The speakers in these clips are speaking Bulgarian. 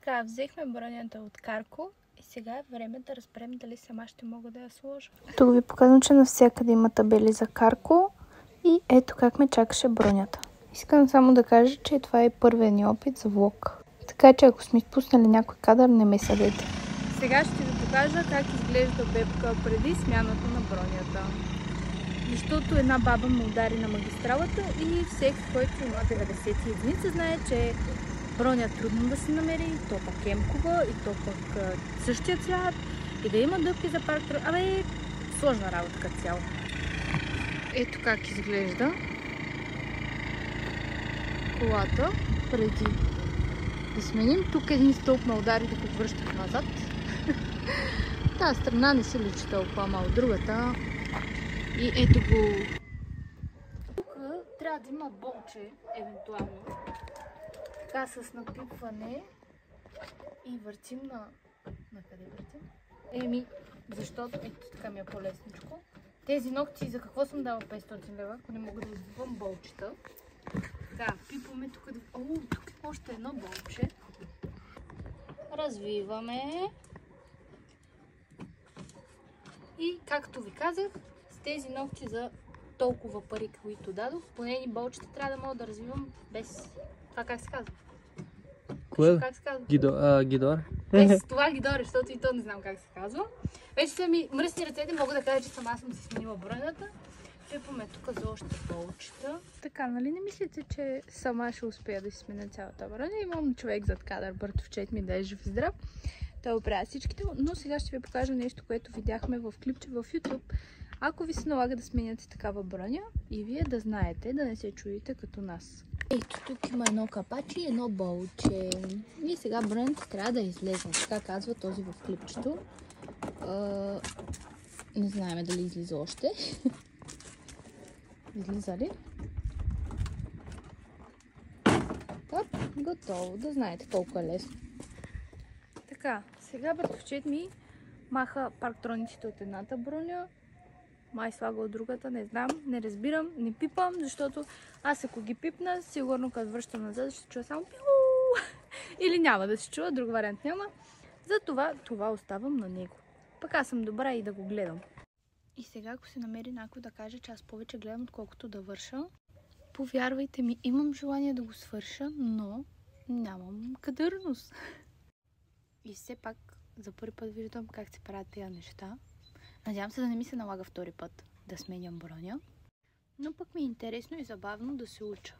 Така, взехме бронята от Карко и сега е време да разберем дали сама ще мога да я сложа. Тук ви показвам, че навсякъде има табели за Карко и ето как ме чакаше бронята. Искам само да кажа, че това е първият ни опит за влог. Така че ако сме изпуснали някой кадър, не ме съдете. Сега ще ви покажа как изглежда бебка преди смяната на бронята. Защото една баба ме удари на магистралата и всеки, който има 90 единица, знае, че броня е трудно да се намери, и то пък емкова, и то пък същия цвят, и да има дъвки за парк. Абе, сложна работа като цяло. Ето как изглежда колата преди да сменим. Тук един стълб ме удари, докато връщах назад. Тази страна не се личи толкова, ама от другата. И ето го. Тук трябва да има болче, евентуално. Така с напипване. И въртим на къде въртим? Защото ето така ми е по-лесничко. Тези ногти, за какво съм дала 500 лева, ако не мога да избивам болчета. Така, пипваме тук. Тук е още едно болче. Развиваме. И както ви казах, с тези ногти за толкова пари, които дадох, поне ни болчета трябва да мога да развивам без... Това как се казва? Кое? Как се казва? Гидор? Без това гидор, защото и то не знам как се казва. Вече са ми мръсни ръцете, мога да кажа, че сама съм си сменила бронята. Пипаме тук за още болчета. Така, нали не мислите, че сама ще успея да си сменя цялата броня? Имам човек зад кадър, братовчет ми, да е жив и здрав. Той оправя всичките, но сега ще ви покажа нещо, което видяхме в клипче в YouTube. Ако ви се налага да сменяте такава броня и вие да знаете, да не се чудите като нас. Ето тук има едно капаче и едно болче. И сега бронята трябва да излезе. Така казва този в клипчето. Не знаем дали излиза още. Излиза ли? Так, готово. Да знаете колко е лесно. Така, сега братовчет ми маха парктрониците от едната броня. Май слага от другата, не знам, не разбирам, не пипам, защото аз ако ги пипна, сигурно като връщам назад, ще чуя само пиу. Или няма да се чува, друг вариант няма. Затова това оставам на него. Пък аз съм добра и да го гледам. И сега, ако се намери някой да каже, че аз повече гледам, отколкото да върша, повярвайте ми, имам желание да го свърша, но нямам кадърност. И все пак за първи път виждам как се правят тези неща. Надявам се да не ми се налага втори път да сменям броня. Но пък ми е интересно и забавно да се уча.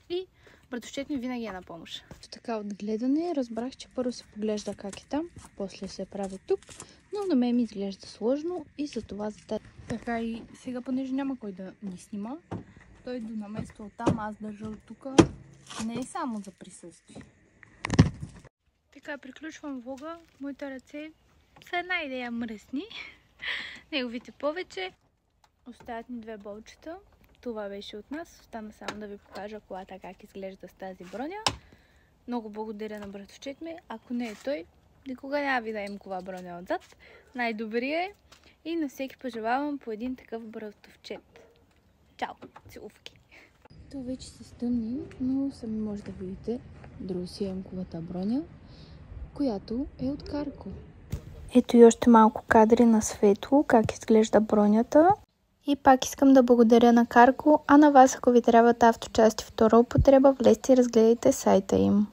И братовчет ми винаги е на помощ. Така от гледане разбрах, че първо се поглежда как е там, после се прави тук, но на мен ми изглежда сложно и за това така и сега, понеже няма кой да ни снима, той до намества от там, аз държа от тук, не е само за присъствие. Така, приключвам влога. Моите ръце са една идея мръсни. Неговите повече. Остават ни две болчета. Това беше от нас. Остана само да ви покажа колата как изглежда с тази броня. Много благодаря на братовчет ми. Ако не е той, никога няма ви да им кова броня отзад. Най-добрият е и на всеки пожелавам по един такъв братовчет. Чао! Целувки! То вече се стъмни, но сами може да видите друго си емковата броня, която е от Карко. Ето и още малко кадри на светло, как изглежда бронята. И пак искам да благодаря на Карко, а на вас, ако ви трябват авточасти втора употреба, влезте и разгледайте сайта им.